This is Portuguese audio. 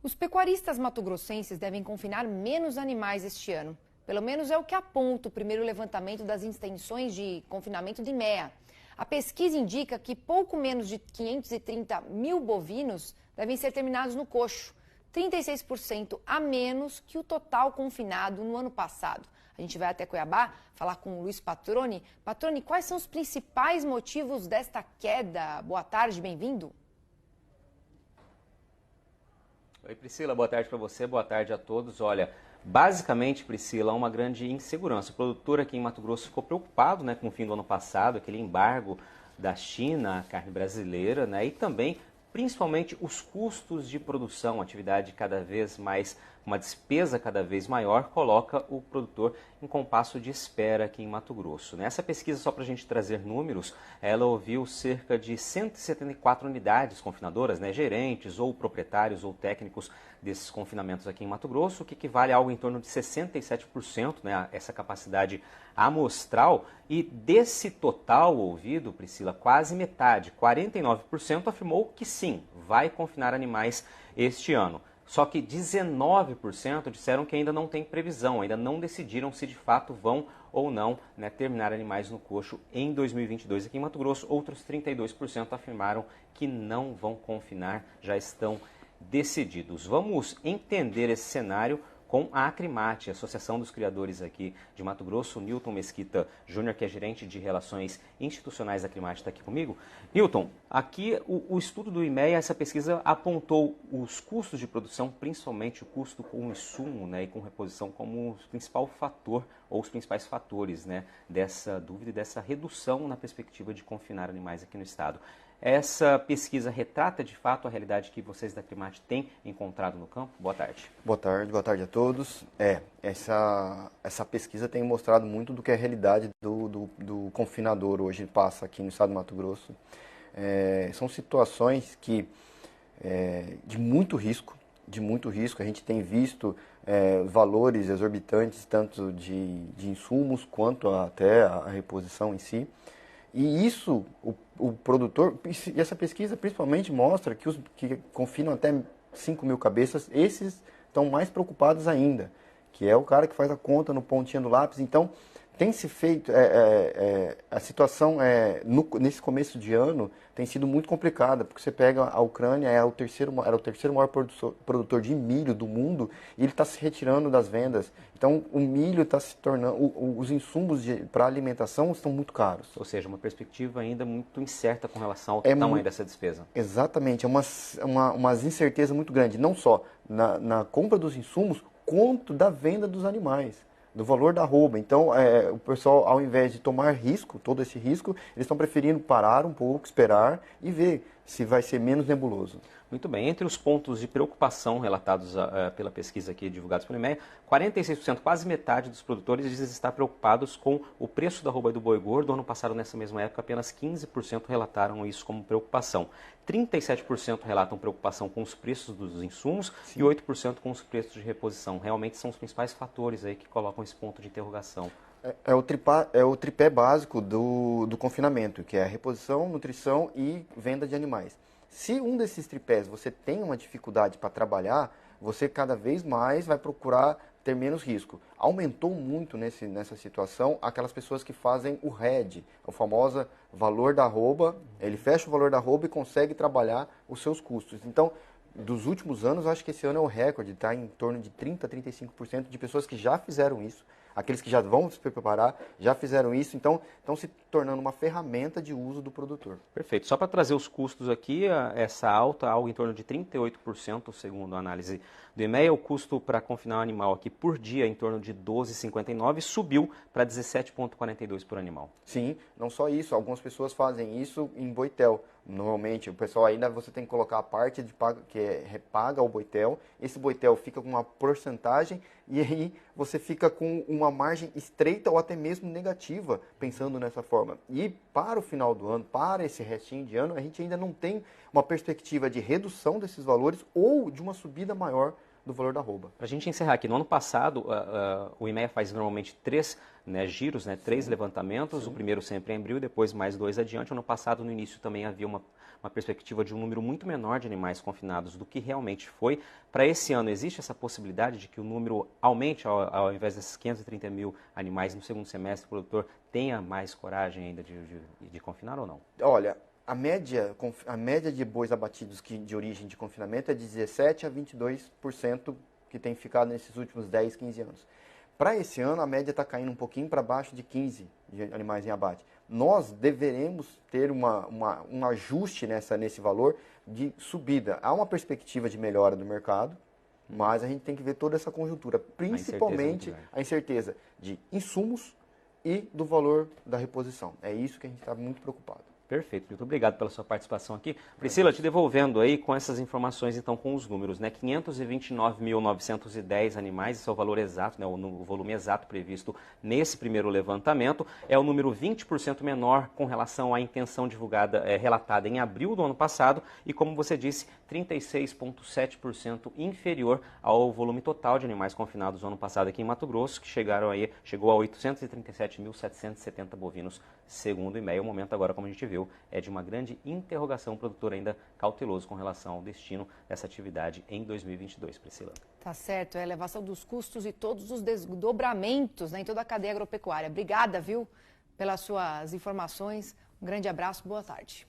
Os pecuaristas mato-grossenses devem confinar menos animais este ano. Pelo menos é o que aponta o primeiro levantamento das intenções de confinamento do IMEA. A pesquisa indica que pouco menos de 530 mil bovinos devem ser terminados no coxo, 36% a menos que o total confinado no ano passado. A gente vai até Cuiabá falar com o Luiz Patroni. Patroni, quais são os principais motivos desta queda? Boa tarde, bem-vindo. Oi, Priscila, boa tarde para você, boa tarde a todos. Olha, basicamente, Priscila, há uma grande insegurança. O produtor aqui em Mato Grosso ficou preocupado, com o fim do ano passado, aquele embargo da China à carne brasileira, e também, principalmente, os custos de produção, atividade cada vez mais, uma despesa cada vez maior, coloca o produtor em compasso de espera aqui em Mato Grosso. Nessa pesquisa, só para a gente trazer números, ela ouviu cerca de 174 unidades confinadoras, gerentes ou proprietários ou técnicos desses confinamentos aqui em Mato Grosso, o que equivale a algo em torno de 67%, essa capacidade amostral. E desse total ouvido, Priscila, quase metade, 49%, afirmou que sim, vai confinar animais este ano. Só que 19% disseram que ainda não tem previsão, ainda não decidiram se de fato vão ou não terminar animais no coxo em 2022 aqui em Mato Grosso. Outros 32% afirmaram que não vão confinar, já estão decididos. Vamos entender esse cenário com a Acrimate, a Associação dos Criadores aqui de Mato Grosso. O Newton Mesquita Júnior, que é gerente de Relações Institucionais da Acrimate, está aqui comigo. Newton, aqui o estudo do IMEA, essa pesquisa apontou os custos de produção, principalmente o custo com insumo e com reposição, como o principal fator ou os principais fatores dessa dúvida e dessa redução na perspectiva de confinar animais aqui no estado. Essa pesquisa retrata de fato a realidade que vocês da Acrimate têm encontrado no campo? Boa tarde. Boa tarde a todos. Essa pesquisa tem mostrado muito do que a realidade do confinador hoje passa aqui no estado do Mato Grosso. São situações de muito risco, a gente tem visto valores exorbitantes, tanto de insumos quanto até a reposição em si. E isso, o produtor, e essa pesquisa principalmente mostra que os que confinam até 5 mil cabeças, esses estão mais preocupados ainda, que é o cara que faz a conta no pontinho do lápis. Então, tem se feito, a situação nesse começo de ano tem sido muito complicada, porque você pega a Ucrânia, era o terceiro maior produtor de milho do mundo, e ele está se retirando das vendas. Então, o milho está se tornando, os insumos para alimentação estão muito caros. Ou seja, uma perspectiva ainda muito incerta com relação ao tamanho dessa despesa. Exatamente, é uma incerteza muito grande, não só na compra dos insumos, quanto da venda dos animais, do valor da arroba. Então, o pessoal, ao invés de tomar risco, todo esse risco, eles estão preferindo parar um pouco, esperar e ver se vai ser menos nebuloso. Muito bem. Entre os pontos de preocupação relatados pela pesquisa aqui divulgados pelo IMEA, 46%, quase metade dos produtores, dizem estar preocupados com o preço da arroba e do boi gordo. Ano passado, nessa mesma época, apenas 15% relataram isso como preocupação. 37% relatam preocupação com os preços dos insumos. Sim. E 8% com os preços de reposição. Realmente são os principais fatores aí que colocam esse ponto de interrogação. É o tripé básico do confinamento, que é a reposição, nutrição e venda de animais. Se um desses tripés você tem uma dificuldade para trabalhar, você cada vez mais vai procurar ter menos risco. Aumentou muito nessa situação aquelas pessoas que fazem o RED, o famoso valor da arroba. Ele fecha o valor da arroba e consegue trabalhar os seus custos. Então, dos últimos anos, eu acho que esse ano é o recorde, está em torno de 30% a 35% de pessoas que já fizeram isso. Aqueles que já vão se preparar, já fizeram isso, então estão se tornando uma ferramenta de uso do produtor. Perfeito. Só para trazer os custos aqui, essa alta, algo em torno de 38%, segundo a análise do IMEA, o custo para confinar um animal aqui por dia em torno de R$ 12,59, subiu para R$ 17,42 por animal. Sim, não só isso, algumas pessoas fazem isso em boitel. Normalmente, o pessoal ainda você tem que colocar a parte que repaga ao boitel. Esse boitel fica com uma porcentagem e aí você fica com uma margem estreita ou até mesmo negativa, pensando nessa forma. E para o final do ano, para esse restinho de ano, a gente ainda não tem uma perspectiva de redução desses valores ou de uma subida maior do valor da arroba. Para a gente encerrar aqui, no ano passado, o IMEA faz normalmente 3 giros, 3 levantamentos. Sim. O primeiro sempre em abril, depois mais 2 adiante. Ano passado, no início, também havia uma uma perspectiva de um número muito menor de animais confinados do que realmente foi. Para esse ano, existe essa possibilidade de que o número aumente, ao invés desses 530 mil animais no segundo semestre, o produtor tenha mais coragem ainda de confinar ou não? Olha, a média de bois abatidos de origem de confinamento é de 17% a 22% que tem ficado nesses últimos 10, 15 anos. Para esse ano, a média está caindo um pouquinho para baixo de 15 de animais em abate. Nós deveremos ter um ajuste nesse valor de subida. Há uma perspectiva de melhora do mercado, mas a gente tem que ver toda essa conjuntura, principalmente a incerteza de insumos e do valor da reposição. É isso que a gente está muito preocupado. Perfeito, muito obrigado pela sua participação aqui. Priscila, te devolvendo aí com essas informações, então, com os números, né? 529.910 animais, esse é o valor exato, né? O volume exato previsto nesse primeiro levantamento. É o número 20% menor com relação à intenção divulgada, relatada em abril do ano passado e, como você disse, 36,7% inferior ao volume total de animais confinados no ano passado aqui em Mato Grosso, que chegou a 837.770 bovinos, segundo o IMEA. O momento agora, como a gente viu, é de uma grande interrogação, o produtor ainda cauteloso com relação ao destino dessa atividade em 2022, Priscila. Tá certo, é a elevação dos custos e todos os desdobramentos, né, em toda a cadeia agropecuária. Obrigada, viu, pelas suas informações. Um grande abraço, boa tarde.